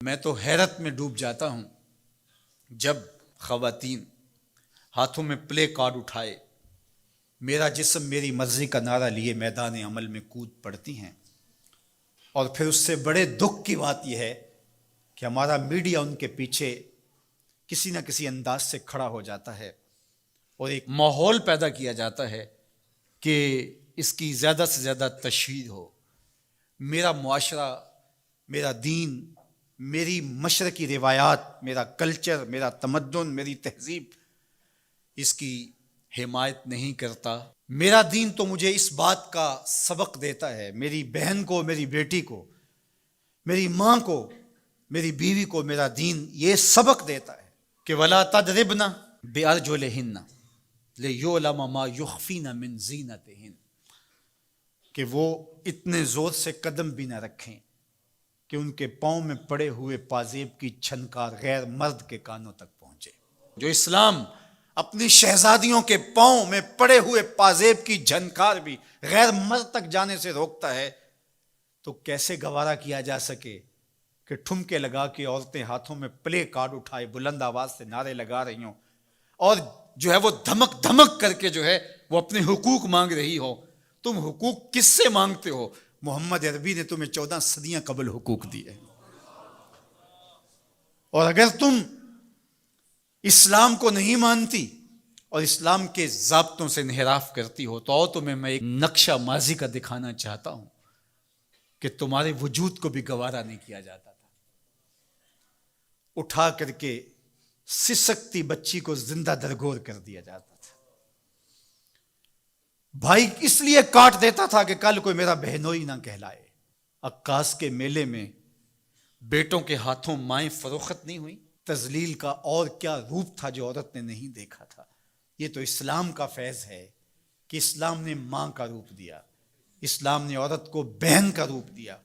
میں تو حیرت میں ڈوب جاتا ہوں جب خواتین ہاتھوں میں پلے کارڈ اٹھائے میرا جسم میری مرضی کا نعرہ لیے میدان عمل میں کود پڑتی ہیں، اور پھر اس سے بڑے دکھ کی بات یہ ہے کہ ہمارا میڈیا ان کے پیچھے کسی نہ کسی انداز سے کھڑا ہو جاتا ہے اور ایک ماحول پیدا کیا جاتا ہے کہ اس کی زیادہ سے زیادہ تشہیر ہو۔ میرا معاشرہ، میرا دین، میری مشرقی روایات، میرا کلچر، میرا تمدن، میری تہذیب اس کی حمایت نہیں کرتا۔ میرا دین تو مجھے اس بات کا سبق دیتا ہے، میری بہن کو، میری بیٹی کو، میری ماں کو، میری بیوی کو میرا دین یہ سبق دیتا ہے کہ وَلَا تَضْرِبْنَ بِأَرْجُلِهِنَّ لِيُعْلَمَ مَا يُخْفِينَ مِنْ زِينَتِهِنَّ، کہ وہ اتنے زور سے قدم بھی نہ رکھیں کہ ان کے پاؤں میں پڑے ہوئے پازیب کی چھنکار غیر مرد کے کانوں تک پہنچے۔ جو اسلام اپنی شہزادیوں کے پاؤں میں پڑے ہوئے پازیب کی جھنکار بھی غیر مرد تک جانے سے روکتا ہے، تو کیسے گوارا کیا جا سکے کہ ٹھمکے لگا کے عورتیں ہاتھوں میں پلے کارڈ اٹھائے بلند آواز سے نعرے لگا رہی ہوں اور جو ہے وہ دھمک دھمک کر کے جو ہے وہ اپنے حقوق مانگ رہی ہو۔ تم حقوق کس سے مانگتے ہو؟ محمد عربی نے تمہیں 14 صدیاں قبل حقوق دیے، اور اگر تم اسلام کو نہیں مانتی اور اسلام کے ضابطوں سے انحراف کرتی ہو تو تمہیں میں ایک نقشہ ماضی کا دکھانا چاہتا ہوں کہ تمہارے وجود کو بھی گوارا نہیں کیا جاتا تھا۔ اٹھا کر کے سسکتی بچی کو زندہ درگور کر دیا جاتا تھا۔ بھائی اس لیے کاٹ دیتا تھا کہ کل کوئی میرا بہنوئی نہ کہلائے۔ عکاس کے میلے میں بیٹوں کے ہاتھوں مائیں فروخت نہیں ہوئی۔ تذلیل کا اور کیا روپ تھا جو عورت نے نہیں دیکھا تھا۔ یہ تو اسلام کا فیض ہے کہ اسلام نے ماں کا روپ دیا، اسلام نے عورت کو بہن کا روپ دیا،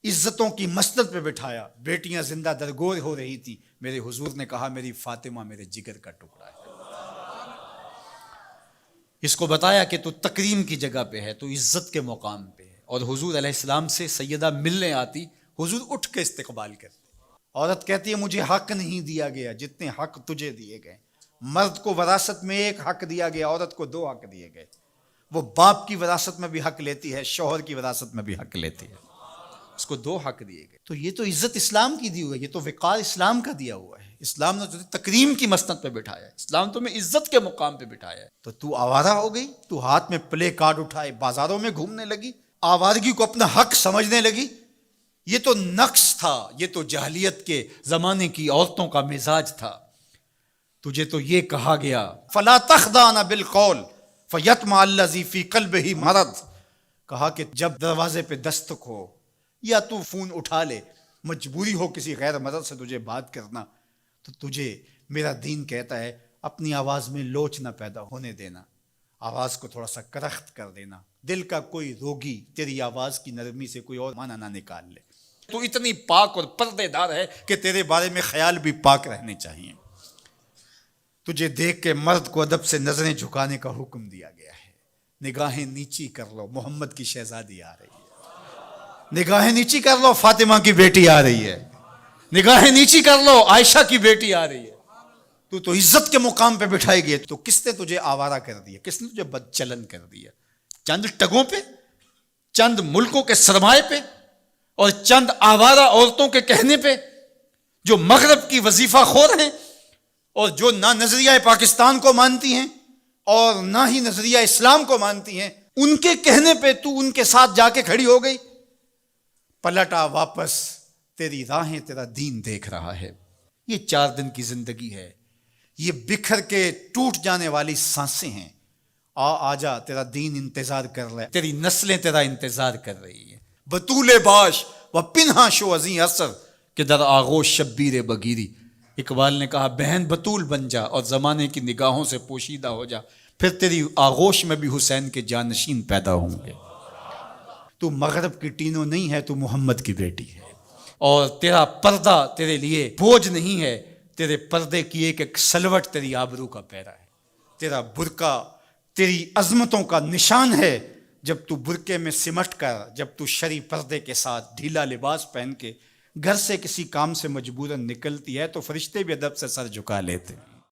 عزتوں کی مسند پہ بٹھایا۔ بیٹیاں زندہ درگور ہو رہی تھی، میرے حضور نے کہا میری فاطمہ میرے جگر کا ٹکڑا ہے۔ اس کو بتایا کہ تو تکریم کی جگہ پہ ہے، تو عزت کے مقام پہ ہے، اور حضور علیہ السلام سے سیدہ ملنے آتی، حضور اٹھ کے استقبال کرتے۔ عورت کہتی ہے مجھے حق نہیں دیا گیا جتنے حق تجھے دیے گئے۔ مرد کو وراثت میں ایک حق دیا گیا، عورت کو 2 حق دیے گئے۔ وہ باپ کی وراثت میں بھی حق لیتی ہے، شوہر کی وراثت میں بھی حق لیتی ہے، اس کو 2 حق دیے گئے۔ تو یہ تو عزت اسلام کی دی ہوئی ہے، یہ تو وقار اسلام کا دیا ہوا ہے۔ اسلام نے تجھے تکریم کی مسند پہ بٹھایا ہے، اسلام تمہیں عزت کے مقام پہ بٹھایا ہے، تو آوارہ ہو گئی، تو ہاتھ میں پلے کارڈ اٹھائے بازاروں میں گھومنے لگی، آوارگی کو اپنا حق سمجھنے لگی۔ یہ تو نقص تھا، یہ تو جاہلیت کے زمانے کی عورتوں کا مزاج تھا۔ تجھے تو یہ کہا گیا فَلَا تَخْضَعْنَ بِالْقَوْلِ فَيَطْمَعَ الَّذِي فِي قَلْبِهِ مَرَضٌ، کہا کہ جب دروازے پہ دستک ہو یا تو فون اٹھا لے، مجبوری ہو کسی غیر مرد سے تجھے بات کرنا، تو تجھے میرا دین کہتا ہے اپنی آواز میں لوچ نہ پیدا ہونے دینا، آواز کو تھوڑا سا کرخت کر دینا، دل کا کوئی روگی تیری آواز کی نرمی سے کوئی اور معنی نہ نکال لے۔ تو اتنی پاک اور پردے دار ہے کہ تیرے بارے میں خیال بھی پاک رہنے چاہیے۔ تجھے دیکھ کے مرد کو ادب سے نظریں جھکانے کا حکم دیا گیا ہے۔ نگاہیں نیچی کر لو، محمد کی شہزادی آ رہی ہے۔ نگاہیں نیچی کر لو، فاطمہ کی بیٹی آ رہی ہے۔ نگاہیں نیچی کر لو، عائشہ کی بیٹی آ رہی ہے۔ تو عزت کے مقام پہ بٹھائی گئی، تو کس نے تجھے آوارہ کر دیا؟ کس نے تجھے بدچلن کر دیا؟ چند ٹگوں پہ، چند ملکوں کے سرمائے پہ، اور چند آوارہ عورتوں کے کہنے پہ جو مغرب کی وظیفہ خور ہیں اور جو نہ نظریہ پاکستان کو مانتی ہیں اور نہ ہی نظریہ اسلام کو مانتی ہیں، ان کے کہنے پہ تو ان کے ساتھ جا کے کھڑی ہو گئی۔ پلٹا واپس، تیری راہیں تیرا دین دیکھ رہا ہے۔ یہ 4 دن کی زندگی ہے، یہ بکھر کے ٹوٹ جانے والی سانسیں ہیں۔ آجا، تیرا دین انتظار کر رہا ہے، تیری نسلیں تیرا انتظار کر رہی ہیں۔ بطول باش و پنہا شو ازیں اثر کہ در آغوش شبیر بگیری۔ اقبال نے کہا بہن بطول بن جا اور زمانے کی نگاہوں سے پوشیدہ ہو جا، پھر تیری آغوش میں بھی حسین کے جانشین پیدا ہوں گے۔ تو مغرب کی ٹینو نہیں ہے، تو محمد کی بیٹی ہے، اور تیرا پردہ تیرے لیے بوجھ نہیں ہے، تیرے پردے کی ایک سلوٹ تیری آبرو کا پیرا ہے۔ تیرا برقع تیری عظمتوں کا نشان ہے۔ جب تو برقعے میں سمٹ کر، جب تو شرعی پردے کے ساتھ ڈھیلا لباس پہن کے گھر سے کسی کام سے مجبوراً نکلتی ہے تو فرشتے بھی ادب سے سر جھکا لیتے ہیں.